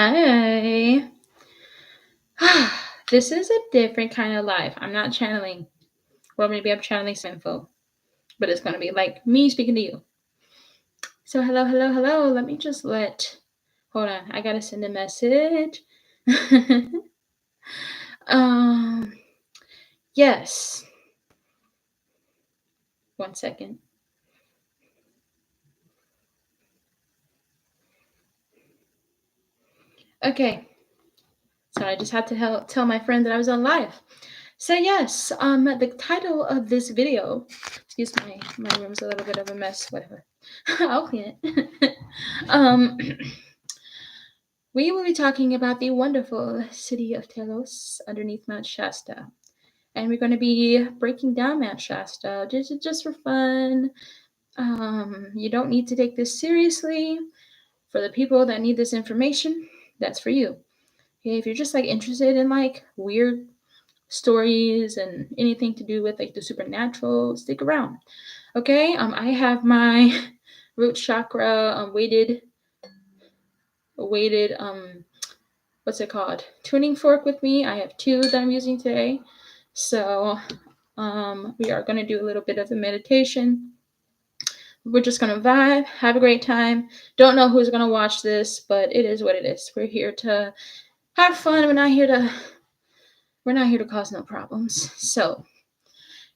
Hi. This is a different kind of life. I'm not channeling. Well, maybe I'm channeling some info, but it's going to be like me speaking to you. So, hello, hello, hello. Let me just Hold on. I got to send a message. um, yes. 1 second. Okay. So I just had to tell my friend that I was on live. So yes, the title of this video, excuse my room's a little bit of a mess, whatever. I'll clean it. um, we will be talking about the wonderful city of Telos underneath Mount Shasta. And we're going to be breaking down Mount Shasta just for fun. You don't need to take this seriously. For the people that need this information, that's for you. Okay, if you're just like interested in like weird stories and anything to do with like the supernatural, stick around. Okay, I have my root chakra weighted what's it called, tuning fork with me. I have two that I'm using today. So we are going to do a little bit of a meditation. We're just going to vibe, have a great time. Don't know who's going to watch this, but it is what it is. We're here to have fun. We're not here to cause no problems. So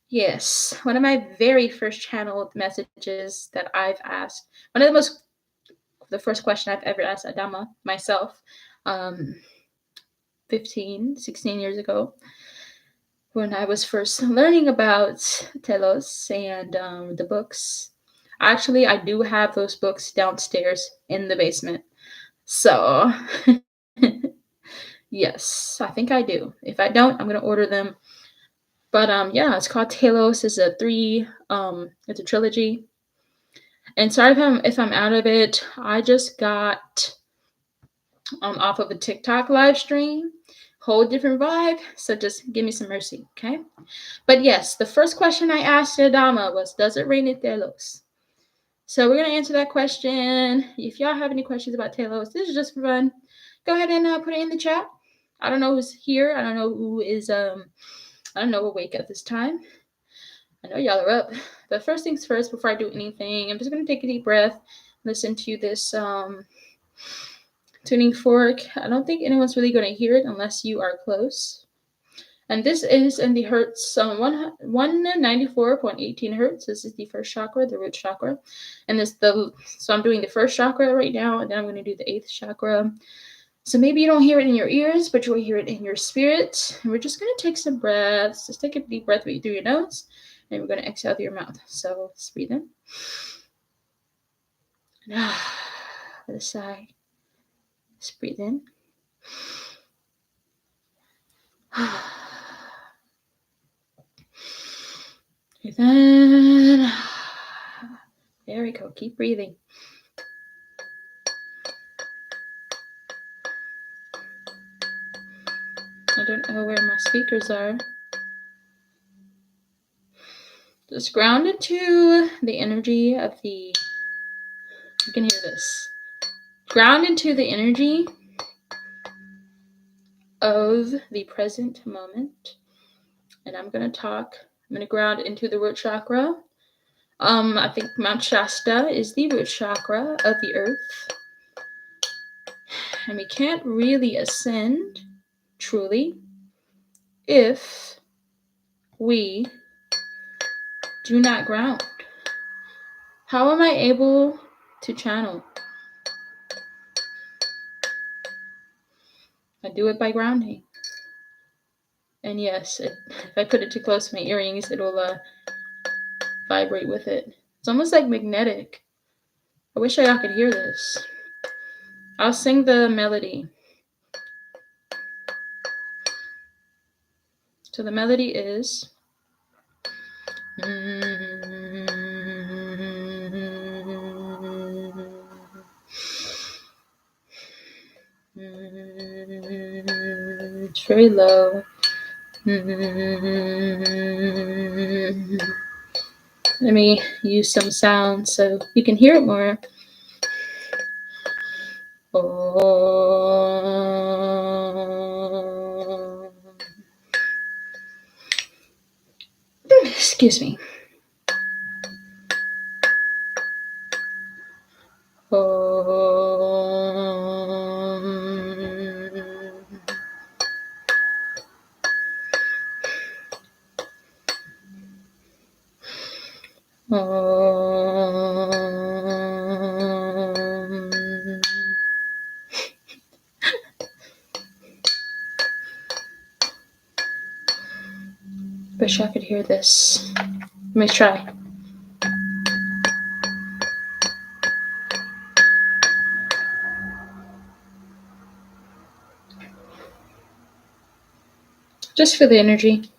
yes, one of my very first channeled messages that I've asked, the first question I've ever asked Adama myself, 15, 16 years ago, when I was first learning about Telos and the books. Actually, I do have those books downstairs in the basement. So, yes, I think I do. If I don't, I'm going to order them. But yeah, it's called Telos. It's it's a trilogy. And sorry if I'm out of it. I just got off of a TikTok live stream. Whole different vibe. So just give me some mercy, okay? But yes, the first question I asked Adama was, does it rain in Telos? So we're gonna answer that question. If y'all have any questions about Telos, this is just for fun. Go ahead and put it in the chat. I don't know who's here. I don't know who is I don't know awake at this time. I know y'all are up. But first things first, before I do anything, I'm just gonna take a deep breath, listen to this tuning fork. I don't think anyone's really gonna hear it unless you are close. And this is in the hertz 194.18 hertz. This is the first chakra, the root chakra. And so I'm doing the first chakra right now, and then I'm going to do the 8th chakra. So maybe you don't hear it in your ears, but you'll hear it in your spirit. And we're just going to take some breaths. Just take a deep breath through your nose, and we're going to exhale through your mouth. So let's breathe in. And with a sigh. Let's breathe in. Breathe in. There we go. Keep breathing. I don't know where my speakers are. Just ground into the energy of you can hear this. Ground into the energy of the present moment. And I'm going to ground into the root chakra. I think Mount Shasta is the root chakra of the earth. And we can't really ascend truly if we do not ground. How am I able to channel? I do it by grounding. And yes, if I put it too close to my earrings, it'll vibrate with it. It's almost like magnetic. I wish y'all could hear this. I'll sing the melody. So the melody is... It's very low. Let me use some sound so you can hear it more. Excuse me. Wish I could hear this. Let me try. Just feel the energy.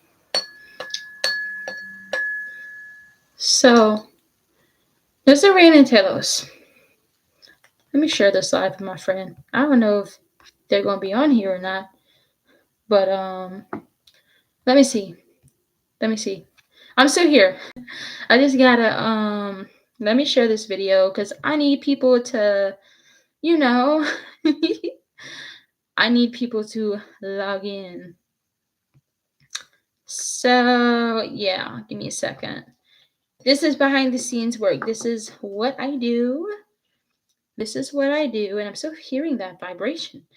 So, there's a rain in Telos. Let me share this live with my friend. I don't know if they're going to be on here or not. But, let me see. I'm still here. I just gotta, let me share this video because I need people to, I need people to log in. So, yeah, give me a second. This is behind the scenes work. This is what I do. And I'm still hearing that vibration.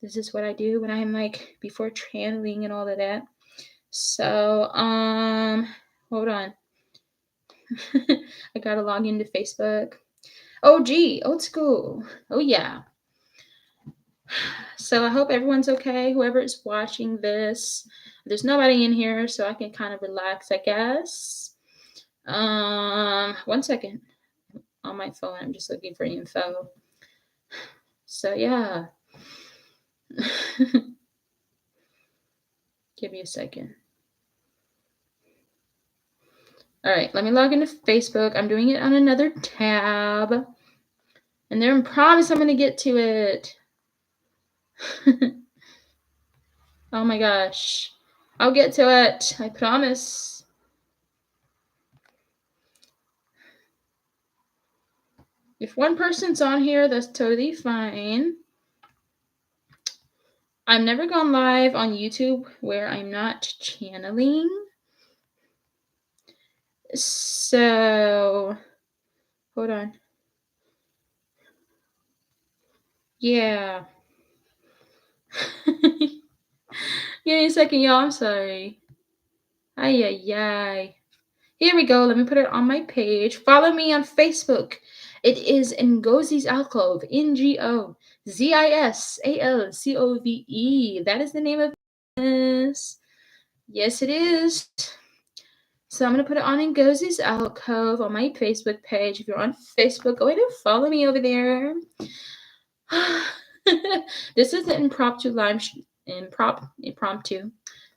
This is what I do when I'm like before channeling and all of that. So, hold on. I gotta log into Facebook. Oh, gee, old school. Oh, yeah. So I hope everyone's okay. Whoever is watching this, there's nobody in here, so I can kind of relax, I guess. 1 second. On my phone, I'm just looking for info. So yeah. Give me a second. All right, let me log into Facebook. I'm doing it on another tab. And then I promise I'm going to get to it. Oh my gosh. I'll get to it. I promise. If one person's on here, that's totally fine. I've never gone live on YouTube where I'm not channeling. So, hold on. Yeah. Give me a second, y'all. I'm sorry. Ay, ay, ay. Here we go. Let me put it on my page. Follow me on Facebook. It is Ngozie's Alcove. NGOZISALCOVE. That is the name of this. Yes, it is. So I'm going to put it on Ngozie's Alcove on my Facebook page. If you're on Facebook, go ahead and follow me over there. This is an impromptu live impromptu.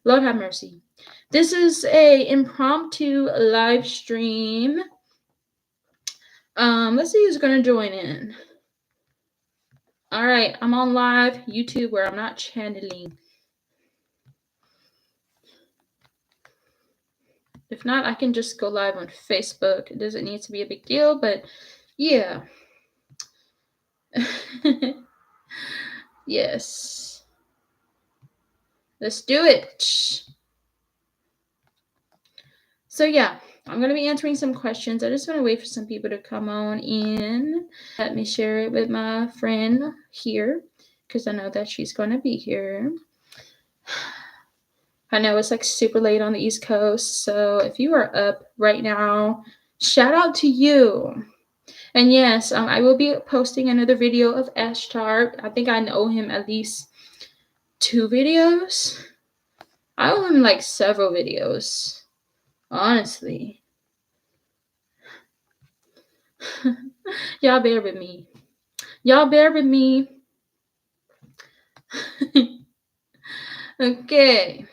Lord have mercy. This is a impromptu live stream. Let's see who's gonna join in. All right, I'm on live YouTube where I'm not channeling. If not, I can just go live on Facebook. It doesn't need to be a big deal, but yeah. Yes. Let's do it. So yeah, I'm going to be answering some questions. I just want to wait for some people to come on in. Let me share it with my friend here because I know that she's going to be here. I know it's like super late on the East Coast, so if you are up right now, shout out to you. And yes, I will be posting another video of Ashtar. I think I owe him at least 2 videos. I owe him like several videos, honestly. Y'all bear with me. Okay.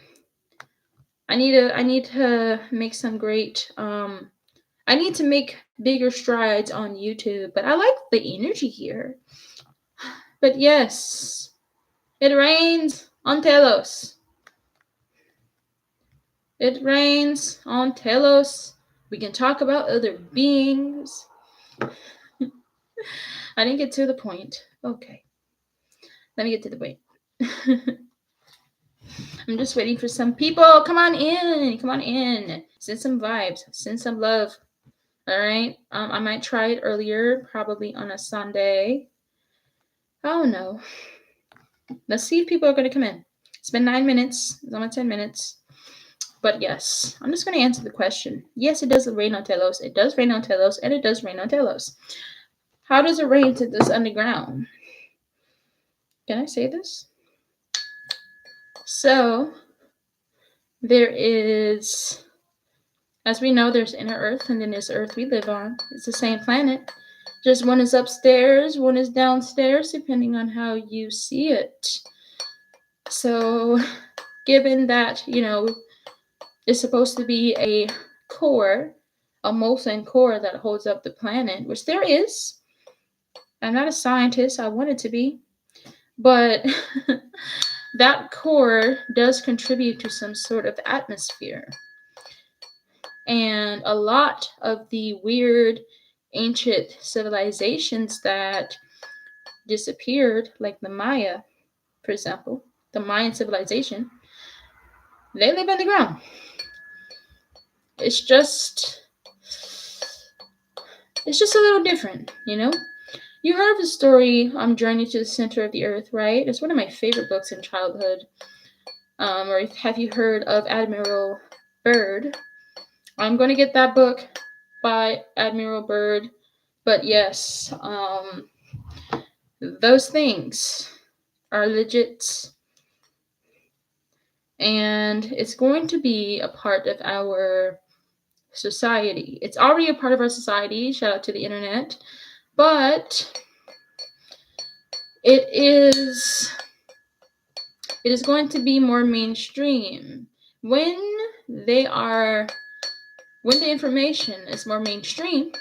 I need to make some great I need to make bigger strides on YouTube, but I like the energy here. But yes, it rains on Telos. It rains on Telos. We can talk about other beings. I didn't get to the point. Okay. Let me get to the point. I'm just waiting for some people. Come on in. Come on in. Send some vibes. Send some love. All right. I might try it earlier, probably on a Sunday. I don't know. Let's see if people are going to come in. It's been 9 minutes. It's almost 10 minutes. But yes, I'm just going to answer the question. Yes, it does rain on Telos. It does rain on Telos, and it does rain on Telos. How does it rain to this underground? Can I say this? So, there is, as we know, there's inner Earth, and then there's Earth we live on. It's the same planet. Just one is upstairs, one is downstairs, depending on how you see it. So, given that, it's supposed to be a core, a molten core that holds up the planet, which there is. I'm not a scientist, I want it to be. But that core does contribute to some sort of atmosphere. And a lot of the weird ancient civilizations that disappeared, like the Maya, for example, the Mayan civilization, they live underground. It's just a little different, You heard of the story, Journey to the Center of the Earth, right? It's one of my favorite books in childhood. Or have you heard of Admiral Byrd? I'm going to get that book by Admiral Byrd. But yes, those things are legit. And it's going to be a part of our society. It's already a part of our society. Shout out to the internet. But it is going to be more mainstream when the information is more mainstream.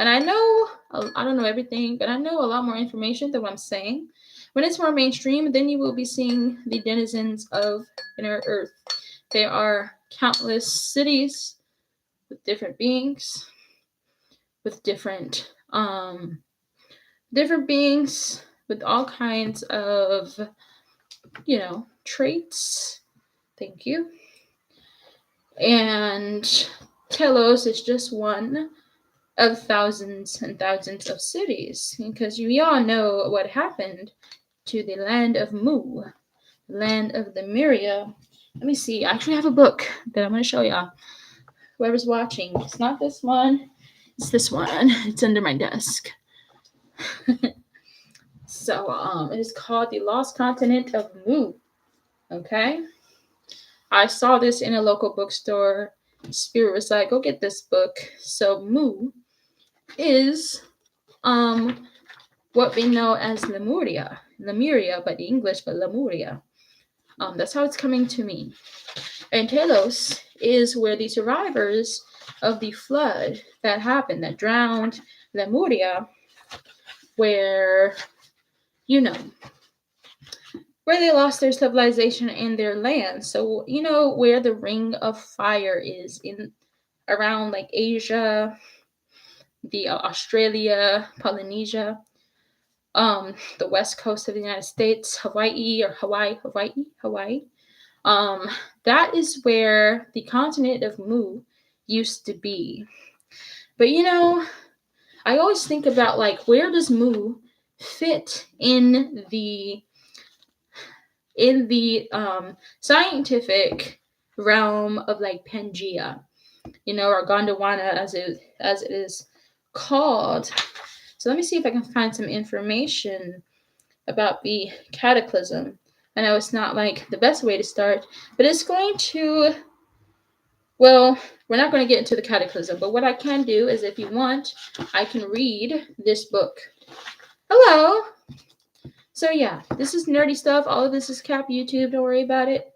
And I don't know everything, but I know a lot more information than what I'm saying. When it's more mainstream, then you will be seeing the denizens of inner Earth. There are countless cities with different beings, with different beings with all kinds of, traits. Thank you. And Telos is just one of thousands and thousands of cities, because we all know what happened to the land of Mu, land of the Myria. Let me see. I actually have a book that I'm going to show y'all. Whoever's watching, it's not this one. It's this one. It's under my desk. So, it is called The Lost Continent of Mu. Okay? I saw this in a local bookstore. Spirit was like, go get this book. So, Mu is what we know as Lemuria, but the English, but Lemuria. That's how it's coming to me. And Telos is where the survivors of the flood that happened, that drowned Lemuria, where they lost their civilization and their land. So where the Ring of Fire is in around like Asia, the Australia, Polynesia, the west coast of the United States, Hawaii. That is where the continent of Mu used to be. But I always think about like, where does Mu fit in the scientific realm of like Pangea, or Gondwana as it is called. So let me see if I can find some information about the cataclysm. I know it's not like the best way to start, but it's going to, well, we're not going to get into the cataclysm, but what I can do is, if you want, I can read this book. Hello. So yeah, this is nerdy stuff. All of this is cap YouTube. Don't worry about it.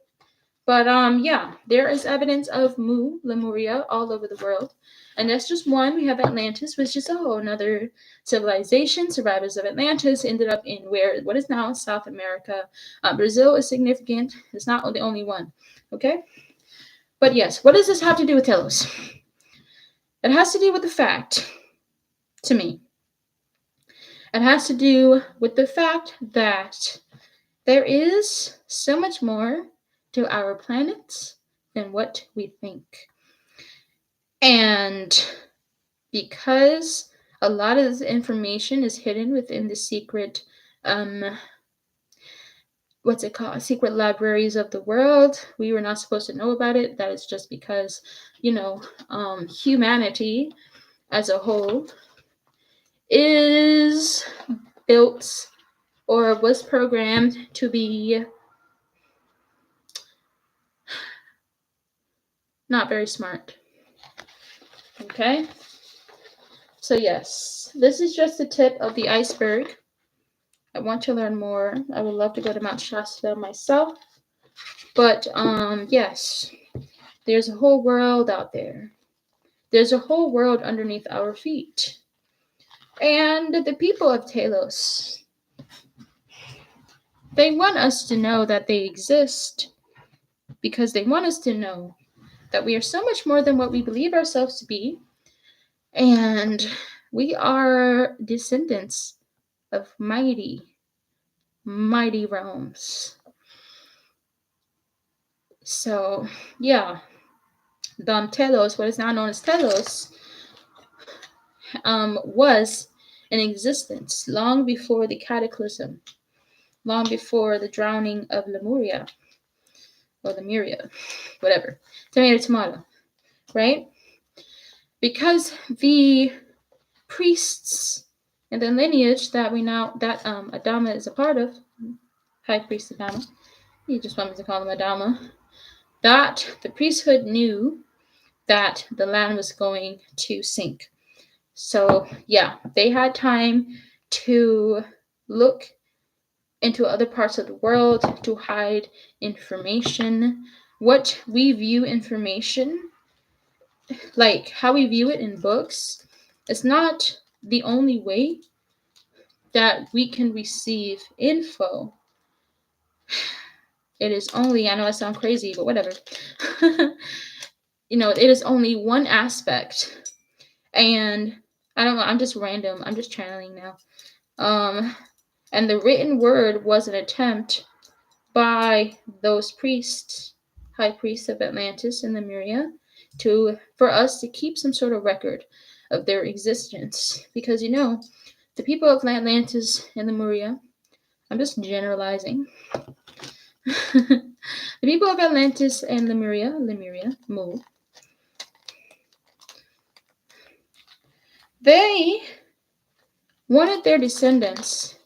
But yeah, there is evidence of Mu, Lemuria, all over the world. And that's just one. We have Atlantis, which is another civilization. Survivors of Atlantis ended up in what is now South America. Brazil is significant. It's not the only one. Okay? But yes, what does this have to do with Telos? It has to do with the fact, to me, It has to do with the fact that there is so much more to our planet than what we think. And because a lot of this information is hidden within the secret, what's it called? Secret libraries of the world. We were not supposed to know about it. That is just because, humanity as a whole is built or was programmed to be not very smart. Okay? So, yes, this is just the tip of the iceberg. I want to learn more. I would love to go to Mount Shasta myself. But, yes, there's a whole world out there. There's a whole world underneath our feet. And the people of Telos, they want us to know that they exist because they want us to know that we are so much more than what we believe ourselves to be. And we are descendants of mighty, mighty realms. So, yeah, Telos, what is now known as Telos, was in existence long before the cataclysm, long before the drowning of Lemuria, or Lemuria, whatever, tomato, right? Because the priests and the lineage that Adama is a part of, High Priest Adama, you just want me to call him Adama, that the priesthood knew that the land was going to sink. So, yeah, they had time to look into other parts of the world to hide information. What we view information, like how we view it in books, is not the only way that we can receive info. It is only, I know I sound crazy, but whatever. It is only one aspect. And I don't know, I'm just random. I'm just channeling now. And the written word was an attempt by those priests, high priests of Atlantis and Lemuria, for us to keep some sort of record of their existence. Because the people of Atlantis and Lemuria, I'm just generalizing. The people of Atlantis and Lemuria, Mu, they wanted their descendants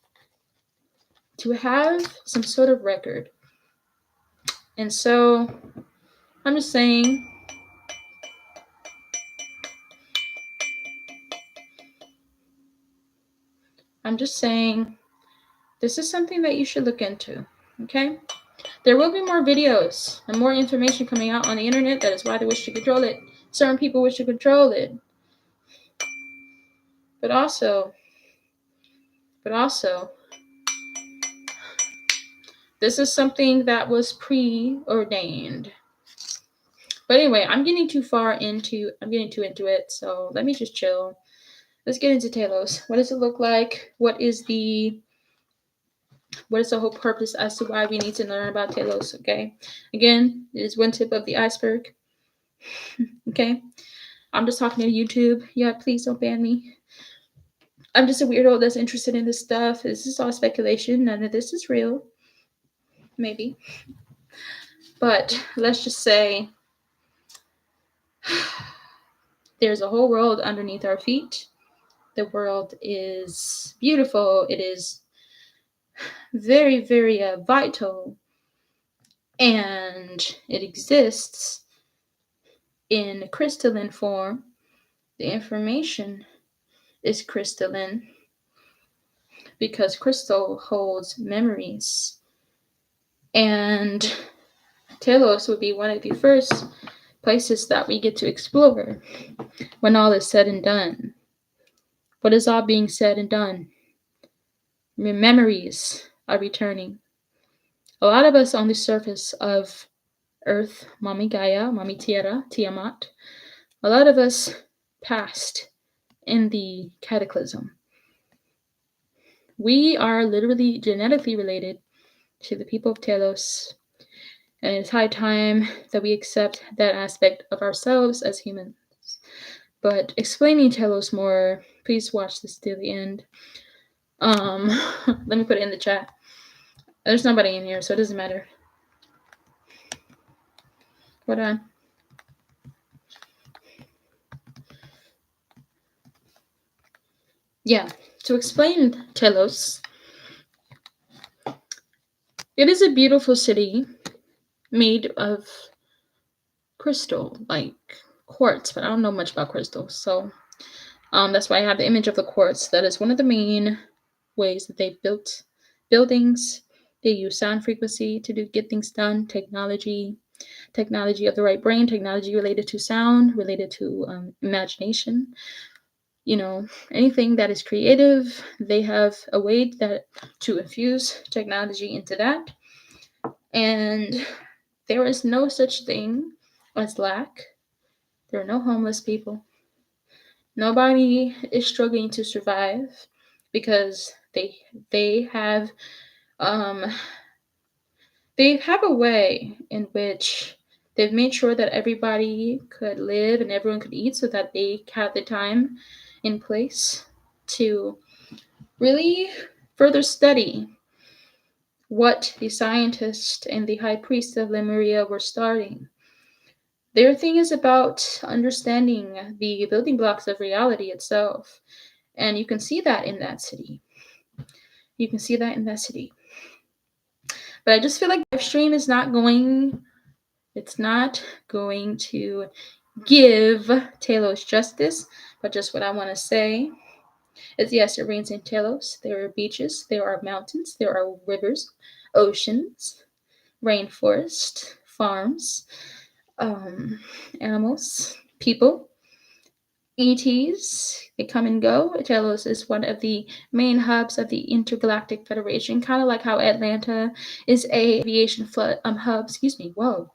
to have some sort of record. And so, I'm just saying, this is something that you should look into, okay? There will be more videos and more information coming out on the internet. That is why they wish to control it. Certain people wish to control it. But also, this is something that was preordained. But anyway, I'm getting too into it, so let me just chill. Let's get into Telos. What does it look like? What is the whole purpose as to why we need to learn about Telos, okay? Again, it is one tip of the iceberg. Okay? I'm just talking to YouTube. Yeah, please don't ban me. I'm just a weirdo that's interested in this stuff. This is all speculation. None of this is real. Maybe. But let's just say there's a whole world underneath our feet. The world is beautiful. It is very, very vital. And it exists in crystalline form. The information is crystalline because crystal holds memories. And Telos would be one of the first places that we get to explore when all is said and done. What is all being said and done? Memories are returning. A lot of us on the surface of Earth, Mami Gaia, Mami Tierra, Tiamat, a lot of us passed in the cataclysm. We are literally genetically related to the people of Telos, and it's high time that we accept that aspect of ourselves as humans. But explaining Telos more, please watch this till the end. Let me put it in the chat. There's nobody in here, so it doesn't matter. Hold on. Yeah, to explain Telos, it is a beautiful city made of crystal, like quartz, but I don't know much about crystal, so that's why I have the image of the quartz. That is one of the main ways that they built buildings. They use sound frequency to get things done, technology of the right brain, technology related to sound, related to imagination. You know, anything that is creative, they have a way that to infuse technology into that. And there is no such thing as lack. There are no homeless people. Nobody is struggling to survive because they have um they have a way in which they've made sure that everybody could live and everyone could eat so that they had the time in place to really further study what the scientist and the high priest of Lemuria were starting. Their thing is about understanding the building blocks of reality itself. And you can see that in that city. You can see that in that city. But I just feel like live stream is not going, it's not going to give Telos justice. But just what I want to say is yes, it rains in Telos. There are beaches, there are mountains, there are rivers, oceans, rainforest, farms, animals, people, ETs. They come and go. Telos is one of the main hubs of the Intergalactic Federation, kind of like how Atlanta is a aviation hub.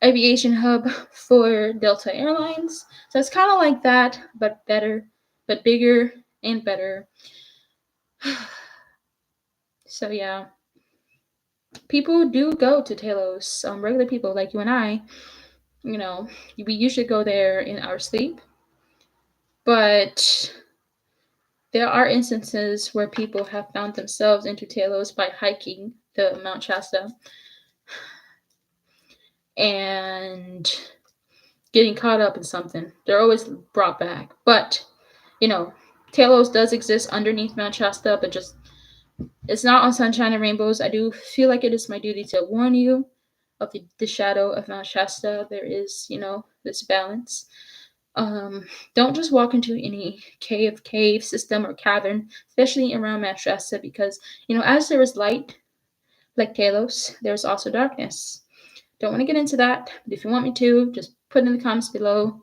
Aviation hub for Delta Airlines. So it's kind of like that, but better, but bigger and better. So yeah, people do go to Telos. Regular people like you and I, you know, we usually go there in our sleep. But there are instances where people have found themselves into Telos by hiking the Mount Shasta and getting caught up in something. They're always brought back. But, you know, Telos does exist underneath Mount Shasta, but just it's not on sunshine and rainbows. I do feel like it is my duty to warn you of the shadow of Mount Shasta. There is, this balance. Don't just walk into any cave system or cavern, especially around Mount Shasta, because as there is light, like Telos, there's also darkness. Don't want to get into that, but if you want me to, just put it in the comments below.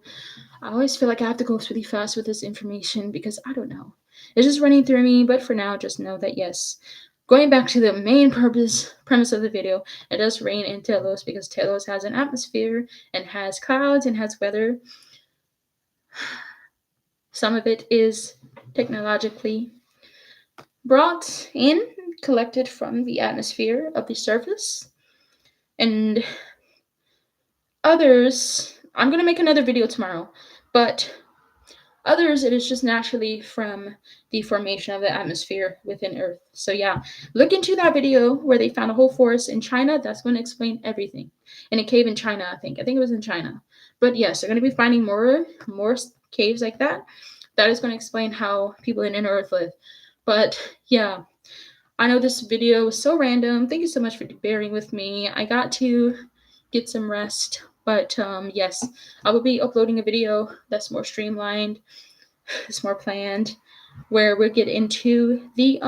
I always feel like I have to go really fast with this information because I don't know. It's just running through me, but for now, just know that yes, going back to the main premise of the video, it does rain in Telos because Telos has an atmosphere and has clouds and has weather. Some of it is technologically brought in, collected from the atmosphere of the surface. And others, I'm going to make another video tomorrow, but others, it is just naturally from the formation of the atmosphere within Earth. So yeah, look into that video where they found a whole forest in China. That's going to explain everything. In a cave in China, I think it was in China. But yes, they're going to be finding more caves like that. That is going to explain how people in inner Earth live. But yeah, I know this video was so random. Thank you so much for bearing with me. I got to get some rest. But yes, I will be uploading a video that's more streamlined, it's more planned, where we'll get into the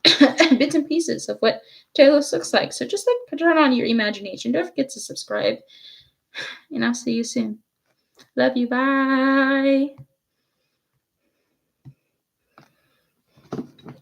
bits and pieces of what Telos looks like. So just turn on your imagination. Don't forget to subscribe. And I'll see you soon. Love you. Bye.